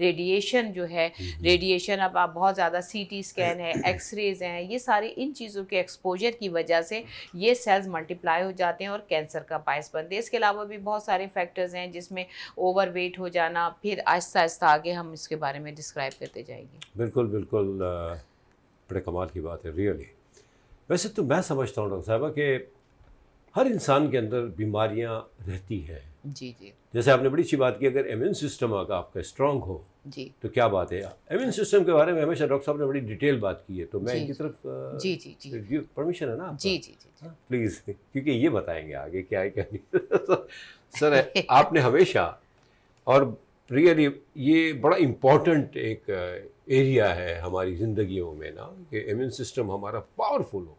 Radiation جو ہے، radiation اب آپ بہت زیادہ سی ٹی اسکین ہے، ایکس ریز ہیں، یہ سارے ان چیزوں کے ایکسپوجر کی وجہ سے یہ سیلز ملٹیپلائی ہو جاتے ہیں اور کینسر کا باعث بنتے ہیں۔ اس کے علاوہ بھی بہت سارے فیکٹرز ہیں جس میں اوور ویٹ ہو جانا، پھر آہستہ آہستہ آگے ہم اس کے بارے میں ڈسکرائب کرتے جائیں گے۔ بالکل بالکل، بڑے کمال کی بات ہے ریئلی۔ ویسے تو میں سمجھتا ہوں ڈاکٹر صاحبہ کہ ہر انسان کے اندر بیماریاں رہتی ہیں۔ جی جی جیسے آپ نے بڑی اچھی بات کی، اگر امیون سسٹم آپ کا اسٹرانگ ہو جی تو کیا بات ہے۔ امیون سسٹم کے بارے میں ہمیشہ ڈاکٹر صاحب نے بڑی ڈیٹیل بات کی ہے، تو میں ان کی طرف جی جی جی پرمیشن ہے نا آپ جی جی جی پلیز، کیونکہ یہ بتائیں گے آگے کیا ہے کیا نہیں۔ سر آپ نے ہمیشہ، اور ریئلی یہ بڑا امپورٹنٹ ایک ایریا ہے ہماری زندگیوں میں نا، کہ امیون سسٹم ہمارا پاورفل ہو،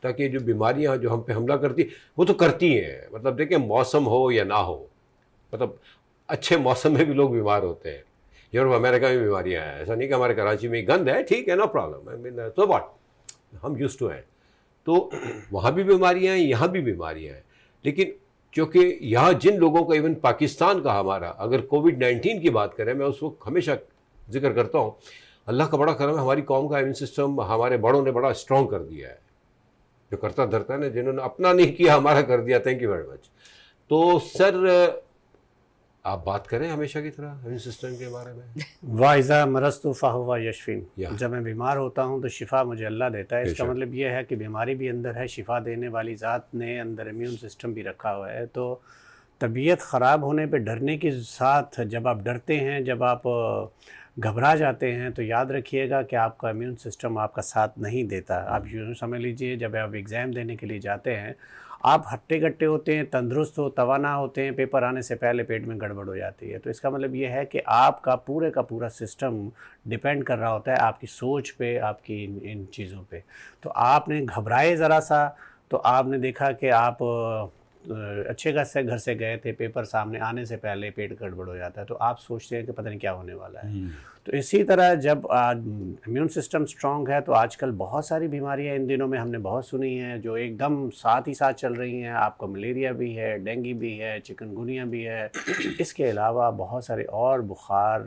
تاکہ جو بیماریاں جو ہم پہ حملہ کرتی وہ تو کرتی ہیں، مطلب دیکھیں موسم ہو یا نہ ہو، مطلب اچھے موسم میں بھی لوگ بیمار ہوتے ہیں۔ یورپ امریکہ میں بیماریاں ہیں، ایسا نہیں کہ ہمارے کراچی میں گند ہے، ٹھیک ہے، نو پرابلم، تو واٹ، ہم یوز ٹو ہیں، تو وہاں بھی بیماریاں ہیں، یہاں بھی بیماریاں ہیں۔ لیکن کیونکہ یہاں جن لوگوں کا، ایون پاکستان کا ہمارا، اگر کووڈ-19 کی بات کریں، میں اس وقت ہمیشہ ذکر کرتا ہوں، اللہ کا بڑا کرم ہے، ہماری قوم کا امیون سسٹم ہمارے بڑوں نے بڑا اسٹرانگ کر دیا ہے، جو کرتا دھرتا ہے نا، جنہوں نے اپنا نہیں کیا ہمارا کر دیا، تھینک یو ویری مچ۔ تو سر آپ بات کریں ہمیشہ کی طرح امیون سسٹم کے بارے میں۔ وَإِذَا مَرَضْتُ فَهُوَ يَشْفِينِ، یا جب میں بیمار ہوتا ہوں تو شفا مجھے اللہ دیتا ہے۔ بے اس کا شک۔ مطلب یہ ہے کہ بیماری بھی اندر ہے، شفا دینے والی ذات نے اندر امیون سسٹم بھی رکھا ہوا ہے۔ تو طبیعت خراب ہونے پہ ڈرنے کے ساتھ، جب آپ ڈرتے ہیں، جب آپ گھبرا جاتے ہیں، تو یاد رکھیے گا کہ آپ کا امیون سسٹم آپ کا ساتھ نہیں دیتا۔ آپ یوں سمجھ لیجئے، جب آپ ایگزام دینے کے لیے جاتے ہیں، آپ ہٹے گٹے ہوتے ہیں، تندرست ہو، توانا ہوتے ہیں، پیپر آنے سے پہلے پیٹ میں گڑبڑ ہو جاتی ہے۔ تو اس کا مطلب یہ ہے کہ آپ کا پورا سسٹم ڈیپینڈ کر رہا ہوتا ہے آپ کی سوچ پہ، آپ کی ان چیزوں پہ۔ تو آپ نے گھبرائے ذرا سا، تو آپ نے دیکھا کہ آپ اچھے خاصے گھر سے گئے تھے، پیپر سامنے آنے سے پہلے پیٹ گڑبڑ ہو جاتا ہے، تو آپ سوچتے ہیں کہ پتہ نہیں کیا ہونے والا ہے۔ تو اسی طرح جب امیون سسٹم سٹرونگ ہے، تو آج کل بہت ساری بیماریاں ان دنوں میں ہم نے بہت سنی ہیں جو ایک دم ساتھ ہی ساتھ چل رہی ہیں۔ آپ کو ملیریا بھی ہے، ڈینگی بھی ہے، چکن گنیا بھی ہے، اس کے علاوہ بہت سارے اور بخار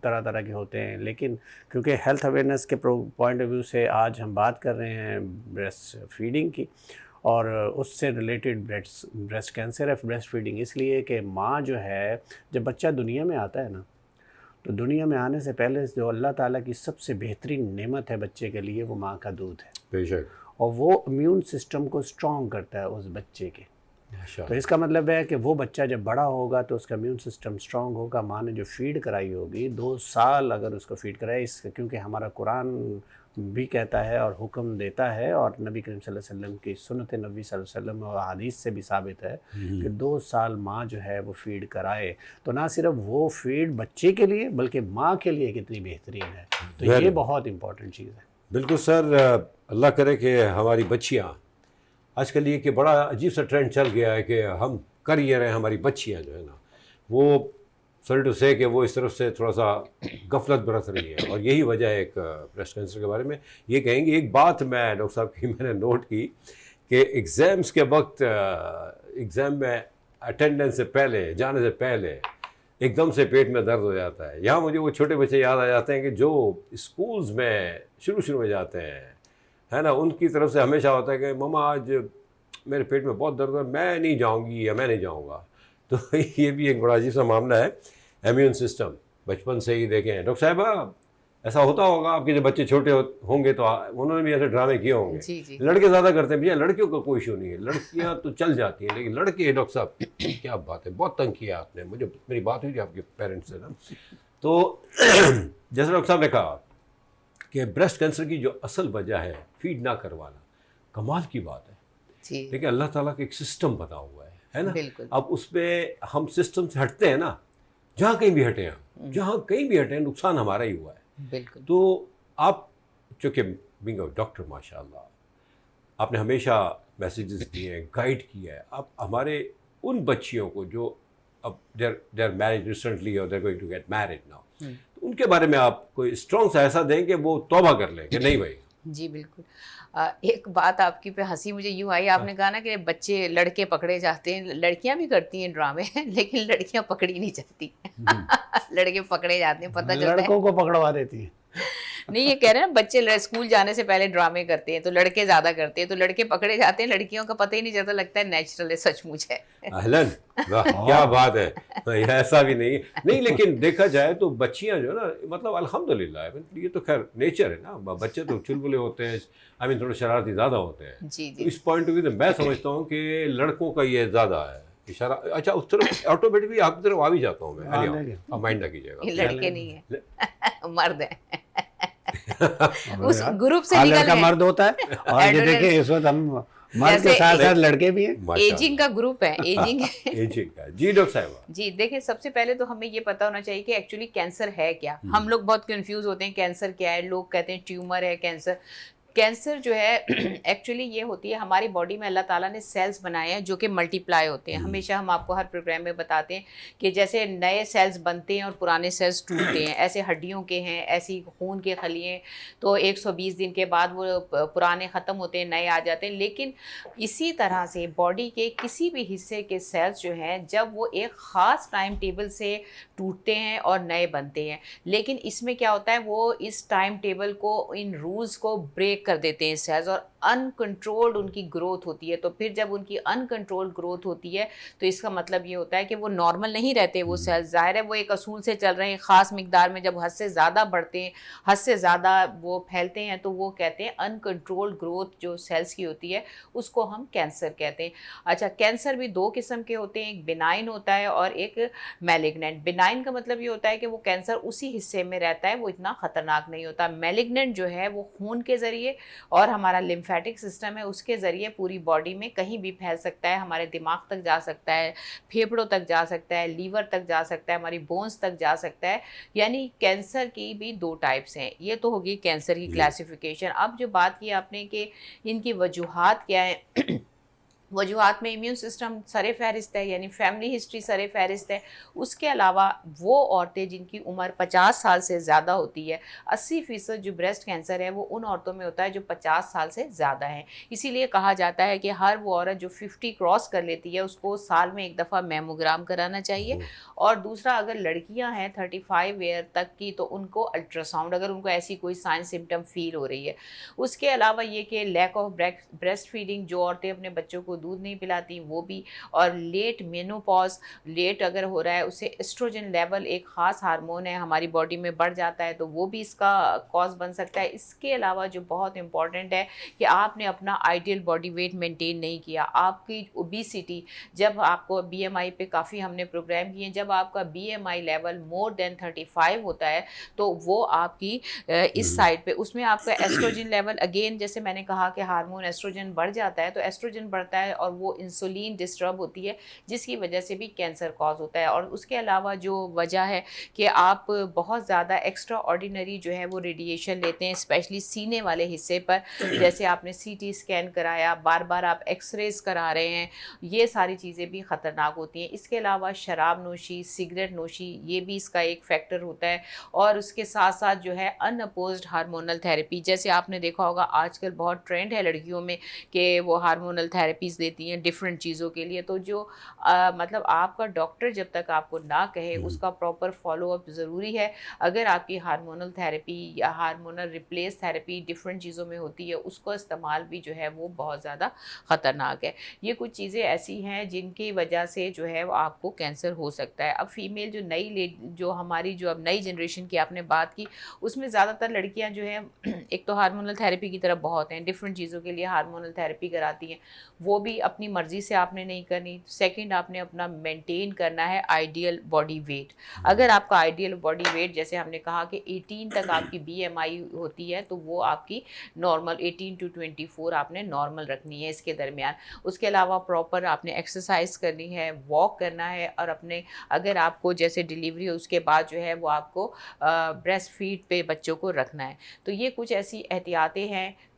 طرح طرح کے ہوتے ہیں۔ لیکن کیونکہ ہیلتھ اویئرنیس کے پوائنٹ آف ویو سے آج ہم بات کر رہے ہیں بریسٹ فیڈنگ کی، اور اس سے ریلیٹڈ بریسٹ کینسر ہے، بریسٹ فیڈنگ، اس لیے کہ ماں جو ہے، جب بچہ دنیا میں آتا ہے نا، تو دنیا میں آنے سے پہلے جو اللہ تعالیٰ کی سب سے بہترین نعمت ہے بچے کے لیے، وہ ماں کا دودھ ہے، بے شک، اور وہ امیون سسٹم کو سٹرونگ کرتا ہے اس بچے کے۔ تو اس کا مطلب ہے کہ وہ بچہ جب بڑا ہوگا تو اس کا امیون سسٹم سٹرونگ ہوگا۔ ماں نے جو فیڈ کرائی ہوگی 2 سال اگر اس کو فیڈ کرائے، اس کیونکہ ہمارا قرآن بھی کہتا ہے اور حکم دیتا ہے، اور نبی کریم صلی اللہ علیہ وسلم کی سنت نبی صلی اللہ علیہ وسلم اور حدیث سے بھی ثابت ہے کہ 2 سال ماں جو ہے وہ فیڈ کرائے۔ تو نہ صرف وہ فیڈ بچے کے لیے بلکہ ماں کے لیے کتنی بہترین ہے، تو یہ بہت امپورٹنٹ چیز ہے۔ بالکل سر، اللہ کرے کہ ہماری بچیاں، آج کل یہ کہ بڑا عجیب سا ٹرینڈ چل گیا ہے کہ ہم کر یہ رہے ہیں، ہماری بچیاں جو ہے نا، وہ سوری ٹو سے کہ وہ اس طرف سے تھوڑا سا غفلت برت رہی ہے، اور یہی وجہ ہے ایک بریسٹ کینسر کے بارے میں یہ کہیں گے۔ ایک بات میں ڈاکٹر صاحب کی میں نے نوٹ کی کہ ایگزامس کے وقت، ایگزام میں اٹینڈنس سے پہلے، جانے سے پہلے ایک دم سے پیٹ میں درد ہو جاتا ہے۔ یہاں مجھے وہ چھوٹے بچے یاد آ جاتے ہیں کہ جو اسکولز میں شروع میں جاتے ہیں، ہے نا، ان کی طرف سے ہمیشہ ہوتا ہے کہ مما آج میرے پیٹ میں بہت درد ہے، میں نہیں جاؤں گی یا میں نہیں جاؤں گا۔ تو یہ بھی ایک بڑا عجیب سا معاملہ ہے۔ امیون سسٹم بچپن سے ہی دیکھیں ڈاکٹر صاحبہ، ایسا ہوتا ہوگا آپ کے جو بچے چھوٹے ہوں گے تو انہوں نے بھی ایسے ڈرامے کیے ہوں گے۔ جی جی لڑکے زیادہ کرتے ہیں، بھیا لڑکیوں کا کوئی ایشو نہیں ہے، لڑکیاں تو چل جاتی ہیں، لیکن لڑکے ڈاکٹر صاحب کیا بات ہے، بہت تنگ کیا آپ نے مجھے، میری بات ہوئی تھی آپ کے پیرنٹس سے نا، تو جیسے ڈاکٹر صاحب نے کہا کہ بریسٹ کینسر کی جو اصل وجہ ہے فیڈ نہ کروانا، کمال کی بات ہے۔ جی لیکن اللہ تعالیٰ کا ایک سسٹم بنا ہوا ہے نا، بالکل۔ اب اس پہ ہم سسٹم سے ہٹتے ہیں نا، جہاں کہیں بھی ہٹے ہیں، جہاں کہیں بھی ہٹے ہیں، نقصان ہمارا ہی ہوا ہے۔ بالکل۔ تو آپ چونکہ بینگ اے ڈاکٹر ماشاء اللہ، آپ نے ہمیشہ میسیجز دیے ہیں، گائیڈ کیا ہے، آپ ہمارے ان بچیوں کو جو اب دے آر میرڈ ریسنٹلی اور they are going to get married now, ان کے بارے میں آپ کوئی اسٹرانگ سا ایسا دیں کہ وہ توبہ کر لیں کہ نہیں بھائی جی بالکل. ایک بات آپ کی پہ ہنسی مجھے یوں آئی, آپ نے کہا نا کہ بچے لڑکے پکڑے جاتے ہیں, لڑکیاں بھی کرتی ہیں ڈرامے لیکن لڑکیاں پکڑی نہیں جاتی. لڑکے پکڑے جاتے ہیں, پتہ چلتا ہے لڑکوں کو پکڑوا دیتی ہیں. نہیں, یہ کہہ رہے ہیں نا بچے اسکول جانے سے پہلے ڈرامے کرتے ہیں تو لڑکے زیادہ کرتے ہیں, تو لڑکے پکڑے جاتے ہیں, لڑکیوں کا پتہ ہی نہیں چلتا, لگتا ہے نیچرل ہے, سچ مچ ہے. اہلن, واہ کیا بات ہے. ایسا بھی نہیں لیکن دیکھا جائے تو بچیاں جو ہے نا, مطلب الحمدللہ, یہ تو خیر نیچر ہے نا, بچے تو چلبلے ہوتے ہیں, تھوڑے شرارتی زیادہ ہوتے ہیں. جی تو جی اس پوائنٹ آف ویو سے میں سمجھتا ہوں کہ لڑکوں کا یہ زیادہ ہے. اچھا, اس طرف آٹومیٹک بھی آپ کی طرف آ بھی جاتا ہوں میں, آپ مائنڈ نہ کیجیے گا. یہ لڑکے نہیں ہیں, مرد ہیں. اس یار، گروپ سے ہر نکل لڑکا گئے. مرد ہوتا ہے, اور یہ دیکھیں اس وقت ہم مرد کے ساتھ ساتھ لڑکے بھی ہیں. ایجنگ کا گروپ ہے, ایجنگ. ایجنگ کا. جی ڈاکٹر صاحبہ. جی دیکھیں, سب سے پہلے تو ہمیں یہ پتہ ہونا چاہیے کہ ایکچولی کینسر ہے کیا. ہم لوگ بہت کنفیوز ہوتے ہیں کینسر کیا ہے, لوگ کہتے ہیں ٹیومر ہے کینسر. کینسر جو ہے ایکچولی یہ ہوتی ہے, ہماری باڈی میں اللہ تعالیٰ نے سیلز بنائے ہیں جو کہ ملٹی پلائی ہوتے ہیں. ہمیشہ ہم آپ کو ہر پروگرام میں بتاتے ہیں کہ جیسے نئے سیلز بنتے ہیں اور پرانے سیلز ٹوٹتے ہیں, ایسے ہڈیوں کے ہیں, ایسی خون کے خلیے, تو 120 دن کے بعد وہ پرانے ختم ہوتے ہیں, نئے آ جاتے ہیں. لیکن اسی طرح سے باڈی کے کسی بھی حصے کے سیلز جو ہیں, جب وہ ایک خاص ٹائم ٹیبل سے ٹوٹتے ہیں اور نئے بنتے ہیں, لیکن اس میں کیا ہوتا ہے, وہ اس ٹائم ٹیبل کو, ان رولز کو بریک کر دیتے ہیں سیلز, اور ان کنٹرولڈ ان کی گروتھ ہوتی ہے. تو پھر جب ان کی ان کنٹرولڈ گروتھ ہوتی ہے تو اس کا مطلب یہ ہوتا ہے کہ وہ نارمل نہیں رہتے وہ سیلز. ظاہر ہے وہ ایک اصول سے چل رہے ہیں, خاص مقدار میں جب حد سے زیادہ بڑھتے ہیں, حد سے زیادہ وہ پھیلتے ہیں, تو وہ کہتے ہیں ان کنٹرولڈ گروتھ جو سیلز کی ہوتی ہے اس کو ہم کینسر کہتے ہیں. اچھا, کینسر بھی دو قسم کے ہوتے ہیں, ایک بینائن ہوتا ہے اور ایک میلیگننٹ. بینائن کا مطلب یہ ہوتا ہے کہ وہ کینسر اسی حصے میں رہتا ہے, وہ اتنا خطرناک نہیں ہوتا. میلیگننٹ جو ہے وہ خون کے ذریعے اور ہمارا لمفیٹک سسٹم ہے اس کے ذریعے پوری باڈی میں کہیں بھی پھیل سکتا ہے, ہمارے دماغ تک جا سکتا ہے, پھیپھڑوں تک جا سکتا ہے, لیور تک جا سکتا ہے, ہماری بونز تک جا سکتا ہے. یعنی کینسر کی بھی دو ٹائپس ہیں. یہ تو ہوگی کینسر کی کلاسیفیکیشن. اب جو بات کی آپ نے کہ ان کی وجوہات کیا ہیں, وجوہات میں امیون سسٹم سر فہرست ہے, یعنی فیملی ہسٹری سر فہرست ہے. اس کے علاوہ وہ عورتیں جن کی عمر 50 سال سے زیادہ ہوتی ہے, 80% جو بریسٹ کینسر ہے وہ ان عورتوں میں ہوتا ہے جو 50 سال سے زیادہ ہیں. اسی لیے کہا جاتا ہے کہ ہر وہ عورت جو 50 کراس کر لیتی ہے اس کو سال میں ایک دفعہ میموگرام کرانا چاہیے. اور دوسرا, اگر لڑکیاں ہیں 35 ایئر تک کی تو ان کو الٹرا ساؤنڈ, اگر ان کو ایسی کوئی سائن سمٹم فیل ہو رہی ہے. اس کے علاوہ یہ کہ لیک آف بریسٹ فیڈنگ, جو عورتیں اپنے بچوں کو دودھ نہیں پلاتی وہ بھی, اور لیٹ مینوپاز, لیٹ اگر ہو رہا ہے, اس سے ایسٹروجن لیول ایک خاص ہارمون ہے ہماری باڈی میں بڑھ جاتا ہے, تو وہ بھی اس کا کاز بن سکتا ہے. اس کے علاوہ جو بہت امپورٹنٹ ہے کہ آپ نے اپنا آئیڈیل باڈی ویٹ مینٹین نہیں کیا. آپ کی اوبیسٹی, جب آپ کو بی ایم آئی پہ کافی ہم نے پروگرام کیے ہیں, جب آپ کا بی ایم آئی لیول مور دین 35 ہوتا ہے تو وہ آپ کی اس سائڈ پہ, اس میں آپ کا ایسٹروجن لیول, اگین جیسے میں نے کہا کہ ہارمون ایسٹروجن بڑھ جاتا ہے, تو ایسٹروجن بڑھتا ہے اور وہ انسولین ڈسٹرب ہوتی ہے جس کی وجہ سے بھی کینسر کاز ہوتا ہے. اور اس کے علاوہ جو وجہ ہے کہ آپ بہت زیادہ ایکسٹرا آرڈینری جو ہے وہ ریڈیشن لیتے ہیں, اسپیشلی سینے والے حصے پر, جیسے آپ نے سی ٹی اسکین کرایا, بار بار آپ ایکس ریز کرا رہے ہیں, یہ ساری چیزیں بھی خطرناک ہوتی ہیں. اس کے علاوہ شراب نوشی, سگریٹ نوشی, یہ بھی اس کا ایک فیکٹر ہوتا ہے. اور اس کے ساتھ ساتھ جو ہے ان اپوزڈ ہارمونل تھیراپی, جیسے آپ نے دیکھا ہوگا آج کل بہت ٹرینڈ ہے لڑکیوں میں کہ وہ ہارمونل تھیراپیز دیتی ہیں ڈفرینٹ چیزوں کے لیے. تو جو مطلب آپ کا ڈاکٹر جب تک آپ کو نہ کہے اس کا پراپر فالو اپ ضروری ہے. اگر آپ کی ہارمونل تھیراپی یا ہارمونل ریپلیس تھیراپی ڈفرینٹ چیزوں میں ہوتی ہے, اس کا استعمال بھی جو ہے وہ بہت زیادہ خطرناک ہے. یہ کچھ چیزیں ایسی ہیں جن کی وجہ سے جو ہے وہ آپ کو کینسر ہو سکتا ہے. اب فیمیل جو جو ہماری جو اب نئی جنریشن کی آپ نے بات کی, اس میں زیادہ تر لڑکیاں جو ہیں ایک تو ہارمونل تھیراپی کی طرف بہت ہیں, ڈفرینٹ چیزوں کے لیے ہارمونل تھیراپی کراتی ہیں, وہ بھی اپنی مرضی سے آپ نے نہیں کرنی. سیکنڈ, آپ نے اپنا مینٹین کرنا ہے آئیڈیل باڈی ویٹ. اگر آپ کا آئیڈیل باڈی ویٹ, جیسے ہم نے کہا کہ 18 تک آپ کی بی ایم آئی ہوتی ہے, تو وہ آپ کی نارمل 18 to 24 آپ نے نارمل رکھنی ہے اس کے درمیان. اس کے علاوہ پراپر آپ نے ایکسرسائز کرنی ہے, واک کرنا ہے, اور اپنے اگر آپ کو جیسے ڈیلیوری اس کے بعد جو ہے وہ آپ کو بریسٹ فیڈ پہ بچوں کو رکھنا ہے. تو یہ کچھ ایسی احتیاطیں ہیں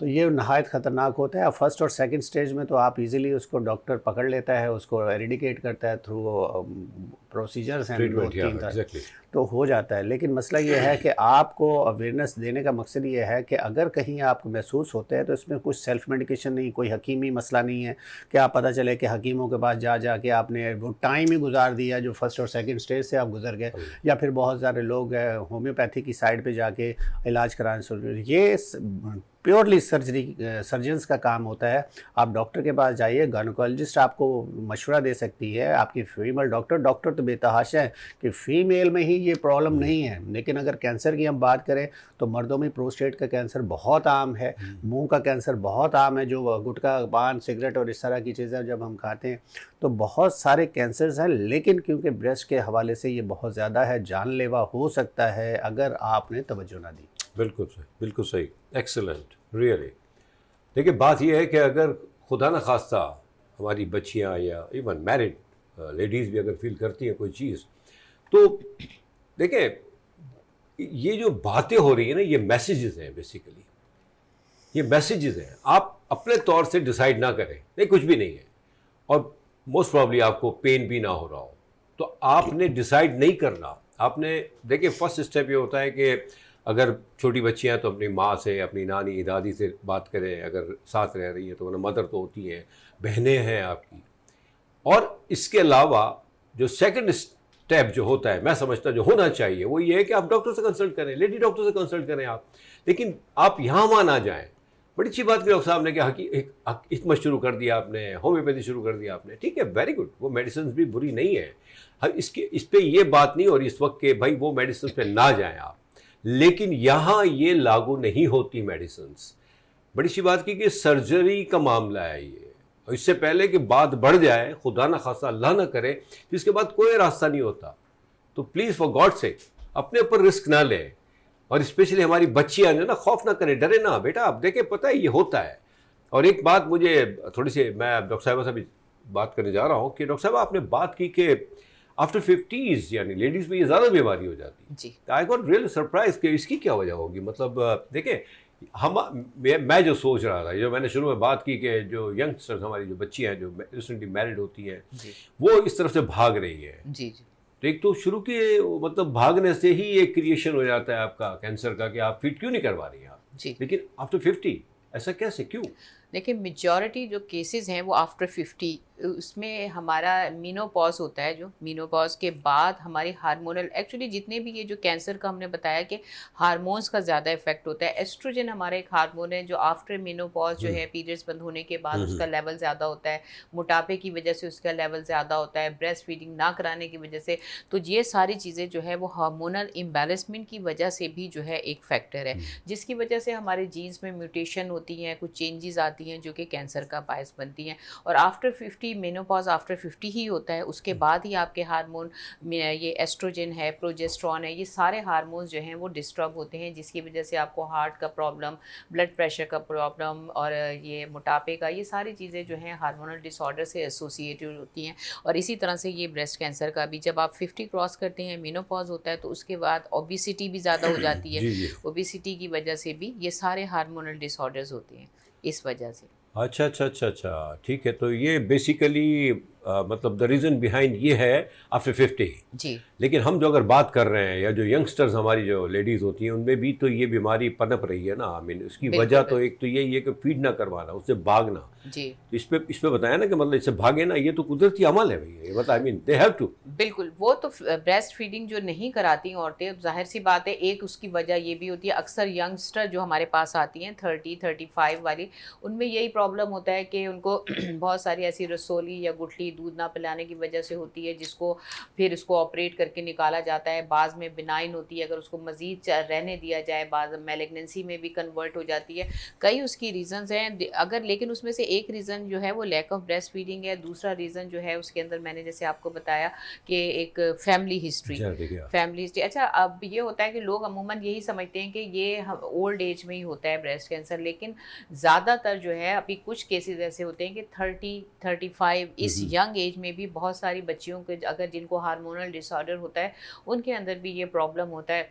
تو یہ نہایت خطرناک ہوتا ہے. فرسٹ اور سیکنڈ سٹیج میں تو آپ ایزیلی اس کو ڈاکٹر پکڑ لیتا ہے, اس کو ایریڈیکیٹ کرتا ہے تھرو پروسیجرز ہیں 2-3 ایگزیکٹلی. تو ہو جاتا ہے. لیکن مسئلہ یہ ہے کہ آپ کو اویئرنیس دینے کا مقصد یہ ہے کہ اگر کہیں آپ کو محسوس ہوتا ہے تو اس میں کچھ سیلف میڈیکیشن نہیں, کوئی حکیمی مسئلہ نہیں ہے کہ آپ پتہ چلے کہ حکیموں کے پاس جا کے آپ نے وہ ٹائم ہی گزار دیا جو فرسٹ اور سیکنڈ سٹیج سے آپ گزر گئے, یا پھر بہت سارے لوگ ہومیوپیتھی کی سائڈ پہ جا کے علاج کرانے سے. یہ پیورلی سرجنس کا کام ہوتا ہے. آپ ڈاکٹر کے پاس جائیے, گائنیکولوجسٹ آپ کو مشورہ دے سکتی ہے, آپ کی فیمیل ڈاکٹر تو بے تحاشا ہے کہ فیمیل میں ہی یہ پرابلم نہیں ہے. لیکن اگر کینسر کی ہم بات کریں تو مردوں میں پروسٹیٹ کا کینسر بہت عام ہے, منہ کا کینسر بہت عام ہے, جو گٹکا پان سگریٹ اور اس طرح کی چیزیں جب ہم کھاتے ہیں تو بہت سارے کینسرز ہیں. لیکن کیونکہ بریسٹ کے حوالے سے یہ بہت زیادہ ہے, جان لیوا ہو سکتا ہے اگر آپ نے توجہ نہ دی. بالکل صحیح, بالکل صحیح, ایکسلنٹ, ریئلی. دیکھیے بات یہ ہے کہ اگر خدا نہ خواستہ ہماری بچیاں یا ایون میرڈ لیڈیز بھی اگر فیل کرتی ہیں کوئی چیز, تو دیکھیں یہ جو باتیں ہو رہی ہیں نا, یہ میسیجز ہیں بیسیکلی, یہ میسیجز ہیں. آپ اپنے طور سے ڈیسائیڈ نہ کریں, نہیں کچھ بھی نہیں ہے, اور موسٹ پرابلی آپ کو پین بھی نہ ہو رہا ہو, تو آپ نے ڈیسائیڈ نہیں کرنا. آپ نے دیکھیں فرسٹ اسٹیپ یہ ہوتا ہے کہ اگر چھوٹی بچیاں تو اپنی ماں سے, اپنی نانی دادی سے بات کریں, اگر ساتھ رہ رہی ہیں تو مدر تو ہوتی ہیں, بہنیں ہیں آپ کی. اور اس کے علاوہ جو سیکنڈ اسٹیپ جو ہوتا ہے, میں سمجھتا جو ہونا چاہیے وہ یہ ہے کہ آپ ڈاکٹر سے کنسلٹ کریں, لیڈی ڈاکٹر سے کنسلٹ کریں آپ. لیکن آپ یہاں وہاں نہ جائیں. بڑی اچھی بات کی ڈاکٹر صاحب نے کہ حکمت شروع کر دیا آپ نے, ہومیوپیتھی شروع کر دیا آپ نے, ٹھیک ہے, ویری گڈ, وہ میڈیسنز بھی بری نہیں ہیں. اس پہ یہ بات نہیں ہو رہی اس وقت کہ بھائی وہ میڈیسنز پہ نہ جائیں آپ, لیکن یہاں یہ لاگو نہیں ہوتی میڈیسنز. بڑی سی بات کی کہ سرجری کا معاملہ ہے یہ, اور اس سے پہلے کہ بات بڑھ جائے, خدا نہ خاصا اللہ نہ کرے, تو اس کے بعد کوئی راستہ نہیں ہوتا. تو پلیز فار گاڈ سیک اپنے اوپر رسک نہ لیں, اور اسپیشلی ہماری بچیاں جو نا خوف نہ کریں, ڈرے نہ. بیٹا آپ دیکھیں پتہ ہے یہ ہوتا ہے. اور ایک بات مجھے تھوڑی سی, میں ڈاکٹر صاحبہ سے بھی بات کرنے جا رہا ہوں کہ ڈاکٹر صاحبہ آپ نے بات کی کہ آفٹر 50s یعنی لیڈیز میں یہ زیادہ بیماری ہو جاتی ہے. جی, آئی گاٹ ریئل سرپرائز کہ اس کی کیا وجہ ہوگی. مطلب دیکھیں میں جو سوچ رہا تھا, جو میں نے شروع میں بات کی کہ جو ینگسٹرز ہماری جو بچیاں ہیں جو ریسنٹلی میرڈ ہوتی ہیں, وہ اس طرف سے بھاگ رہی ہیں. جی, تو ایک تو شروع کی مطلب بھاگنے سے ہی ایک کریشن ہو جاتا ہے آپ کا کینسر کا کہ آپ فٹ کیوں نہیں کروا رہی ہیں آپ. جی. لیکن آفٹر 50 ایسا کیسے, کیوں؟ دیکھیں میجورٹی جو کیسز ہیں وہ آفٹر 50, اس میں ہمارا مینوپاز ہوتا ہے, جو مینوپاز کے بعد ہماری ہارمونل, ایکچولی جتنے بھی یہ جو کینسر کا ہم نے بتایا کہ ہارمونز کا زیادہ افیکٹ ہوتا ہے. ایسٹروجن ہمارا ایک ہارمون ہے جو آفٹر مینوپاز جو ہے پیریڈس بند ہونے کے بعد اس کا لیول زیادہ ہوتا ہے, موٹاپے کی وجہ سے اس کا لیول زیادہ ہوتا ہے, بریسٹ فیڈنگ نہ کرانے کی وجہ سے. تو یہ ساری چیزیں جو ہے وہ ہارمونل امبیلنسمنٹ کی وجہ سے بھی جو ہے ایک فیکٹر ہے, جس کی وجہ سے ہمارے جینز میں میوٹیشن ہوتی ہیں, کچھ چینجز آتی ہیں جو کہ کینسر کا باعث بنتی ہیں. اور آفٹر 50 مینوپاز آفٹر 50 ہی ہوتا ہے, اس کے بعد ہی آپ کے ہارمون یہ ایسٹروجن ہے, پروجسٹرون ہے, یہ سارے ہارمونز جو ہیں وہ ڈسٹرب ہوتے ہیں, جس کی وجہ سے آپ کو ہارٹ کا پرابلم, بلڈ پریشر کا پرابلم, اور یہ موٹاپے کا, یہ ساری چیزیں جو ہیں ہارمونل ڈس آرڈر سے ایسوسیٹڈ ہوتی ہیں. اور اسی طرح سے یہ بریسٹ کینسر کا بھی جب آپ 50 کراس کرتے ہیں, مینوپاز ہوتا ہے, تو اس کے بعد اوبیسٹی بھی زیادہ ہو جاتی ہے. اوبیسٹی کی وجہ سے بھی یہ سارے ہارمونل ڈس آرڈرز ہوتے ہیں اس وجہ سے. اچھا, ٹھیک ہے. تو یہ بیسیکلی مطلب دا ریزن بیہائنڈ یہ ہے آفٹر 50. جی. لیکن ہم جو اگر بات کر رہے ہیں, یا جو ینگسٹرز ہماری جو لیڈیز ہوتی ہیں, ان میں بھی تو یہ بیماری پنپ رہی ہے نا. آئی مین اس کی وجہ تو ایک تو یہی ہے کہ فیڈ نہ کروانا, اس سے بھاگنا. جی. اس پہ بتایا نا کہ مطلب اس سے بھاگے نا, یہ تو قدرتی عمل ہے بھائی, مطلب آئی مین دے ہیو ٹو. بالکل, وہ تو بریسٹ فیڈنگ جو نہیں کراتی عورتیں, ظاہر سی بات ہے ایک اس کی وجہ یہ بھی ہوتی ہے, اکثر ینگسٹر جو ہمارے پاس آتی ہیں 30-35 والی, ان میں یہی پرابلم ہوتا ہے کہ ان کو بہت ساری ایسی رسولی یا گٹھلی دودھ نہ پلانے کی وجہ سے ہوتی ہے, جس کو پھر اس کو آپریٹ کر کے نکالا جاتا ہے. بعض میں بنائن ہوتی ہے, اگر اس کو مزید رہنے دیا جائے بعض میلیگننسی میں بھی کنورٹ ہو جاتی ہے. کئی اس کی ریزنز ہیں اگر, لیکن اس میں سے ایک ریزن جو ہے وہ لیک آف بریسٹ فیڈنگ ہے. دوسرا ریزن جو ہے اس کے اندر میں نے جیسے آپ کو بتایا کہ ایک فیملی ہسٹری. اچھا, اب یہ ہوتا ہے کہ لوگ عموماً یہی سمجھتے ہیں کہ یہ اولڈ ایج میں ہی ہوتا ہے بریسٹ کینسر, لیکن زیادہ تر جو ہے ابھی کچھ کیسز ایسے ہوتے ہیں کہ 30-35 اس ینگ ایج میں بھی بہت ساری بچیوں کے اگر جن کو ہارمونل ڈس آرڈر ہوتا ہے, ان کے اندر بھی یہ پرابلم ہوتا ہے.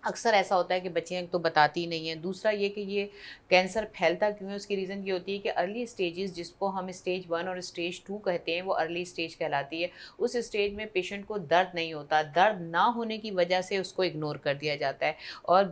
اکثر ایسا ہوتا ہے کہ بچیاں تو بتاتی نہیں ہیں. دوسرا یہ کہ یہ کینسر پھیلتا کیوں ہے، اس کی ریزن یہ ہوتی ہے کہ ارلی اسٹیجز جس کو ہم اسٹیج 1 اور اسٹیج 2 کہتے ہیں وہ ارلی اسٹیج کہلاتی ہے. اس اسٹیج میں پیشنٹ کو درد نہیں ہوتا، درد نہ ہونے کی وجہ سے اس کو اگنور کر دیا جاتا ہے. اور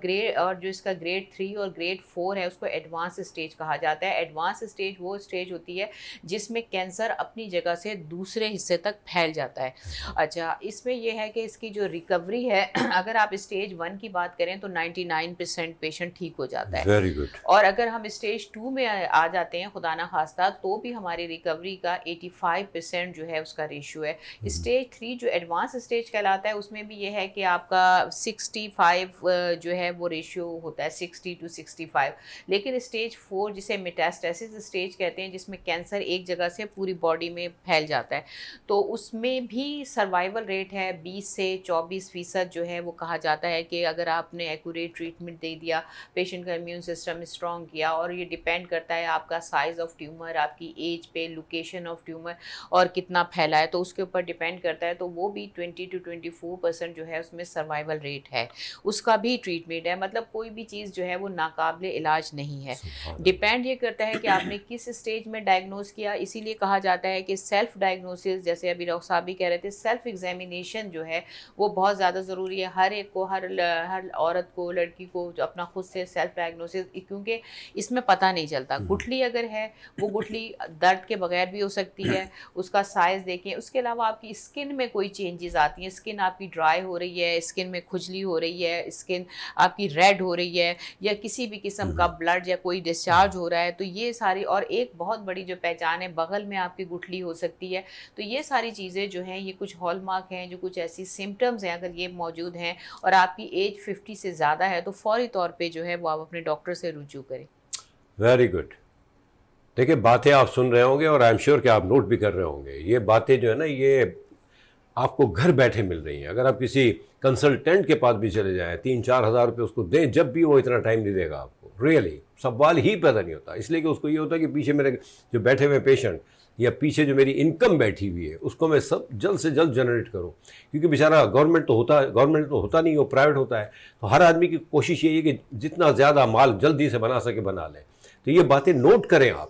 جو اس کا گریڈ 3 اور گریڈ 4 ہے اس کو ایڈوانس اسٹیج کہا جاتا ہے. ایڈوانس اسٹیج وہ اسٹیج ہوتی ہے جس میں کینسر اپنی جگہ سے دوسرے حصے تک پھیل جاتا ہے. اچھا، اس میں یہ ہے کہ اس کی جو ریکوری ہے، اگر آپ اسٹیج 1 کی بات کریں تو 99% پیشنٹ ٹھیک ہو جاتا ہے. Very good. اور اگر ہم اسٹیج 2 میں آ جاتے ہیں خدا نخواستہ تو بھی ہماری ریکوری کا 85% جو ہے اس کا ریشو ہے. اسٹیج 3 جو ایڈوانس اسٹیج کہلاتا ہے اس میں بھی یہ ہے کہ آپ کا 65 جو ہے وہ ریشو ہوتا ہے 60 to 65. لیکن اسٹیج 4 جسے میٹاسٹیسس اسٹیج کہتے ہیں جس میں کینسر ایک جگہ سے پوری باڈی میں پھیل جاتا ہے، تو اس میں بھی سروائیول ریٹ ہے 20 سے 24% جو ہے وہ کہا جاتا ہے کہ اگر آپ نے ایکوریٹ ٹریٹمنٹ دے دیا، پیشنٹ کا امیون سسٹم اسٹرانگ کیا. اور یہ ڈیپینڈ کرتا ہے آپ کا سائز آف ٹیومر، آپ کی ایج پہ، لوکیشن آف ٹیومر اور کتنا پھیلا ہے، تو اس کے اوپر ڈیپینڈ کرتا ہے. تو وہ بھی 20 to 24% جو ہے اس میں سروائیول ریٹ ہے، اس کا بھی ٹریٹمنٹ ہے. مطلب کوئی بھی چیز جو ہے وہ ناقابل علاج نہیں ہے. ڈیپینڈ یہ کرتا ہے کہ آپ نے کس اسٹیج میں ڈائگنوز کیا. اسی لیے کہا جاتا ہے کہ سیلف ڈائگنوسس، جیسے ابھی ڈاکٹر صاحب بھی کہہ رہے تھے، سیلف ایگزامینیشن جو ہے وہ بہت زیادہ ضروری ہے. ہر ایک کو، ہر عورت کو، لڑکی کو جو اپنا خود سے سیلف ڈائگنوسس، کیونکہ اس میں پتہ نہیں چلتا. گٹھلی اگر ہے وہ گٹھلی درد کے بغیر بھی ہو سکتی ہے، اس کا سائز دیکھیں. اس کے علاوہ آپ کی اسکن میں کوئی چینجز آتی ہیں، اسکن آپ کی ڈرائی ہو رہی ہے، اسکن میں کھجلی ہو رہی ہے، اسکن آپ کی ریڈ ہو رہی ہے، یا کسی بھی قسم کا بلڈ یا کوئی ڈسچارج ہو رہا ہے، تو یہ ساری. اور ایک بہت بڑی جو پہچان ہے، بغل میں آپ کی گٹھلی ہو سکتی ہے. تو یہ ساری چیزیں جو ہیں یہ کچھ ہال مارک ہیں، جو کچھ ایسی سمٹمز ہیں اگر یہ موجود ہیں اور آپ کی ایج 50 سے زیادہ ہے تو فوری طور پہ جو ہے وہ آپ اپنے ڈاکٹر سے رجوع کریں. Very good. دیکھیں، باتیں آپ سن رہے ہوں گے اور آئی ایم شیور کہ آپ نوٹ بھی کر رہے ہوں گے. یہ باتیں جو ہے نا یہ آپ کو گھر بیٹھے مل رہی ہیں. اگر آپ کسی کنسلٹنٹ کے پاس بھی چلے جائیں، 3-4 ہزار روپے اس کو دیں، جب بھی وہ اتنا ٹائم نہیں دے گا آپ کو. ریئلی سوال ہی پیدا نہیں ہوتا، اس لیے کہ اس کو یہ ہوتا ہے کہ پیچھے میرے جو بیٹھے ہوئے پیشنٹ یا پیچھے جو میری انکم بیٹھی ہوئی ہے اس کو میں سب جلد سے جلد جنریٹ کروں. کیونکہ بیچارہ گورنمنٹ تو ہوتا نہیں، وہ پرائیویٹ ہوتا ہے. تو ہر آدمی کی کوشش یہی ہے کہ جتنا زیادہ مال جلدی سے بنا سکے بنا لیں. تو یہ باتیں نوٹ کریں آپ.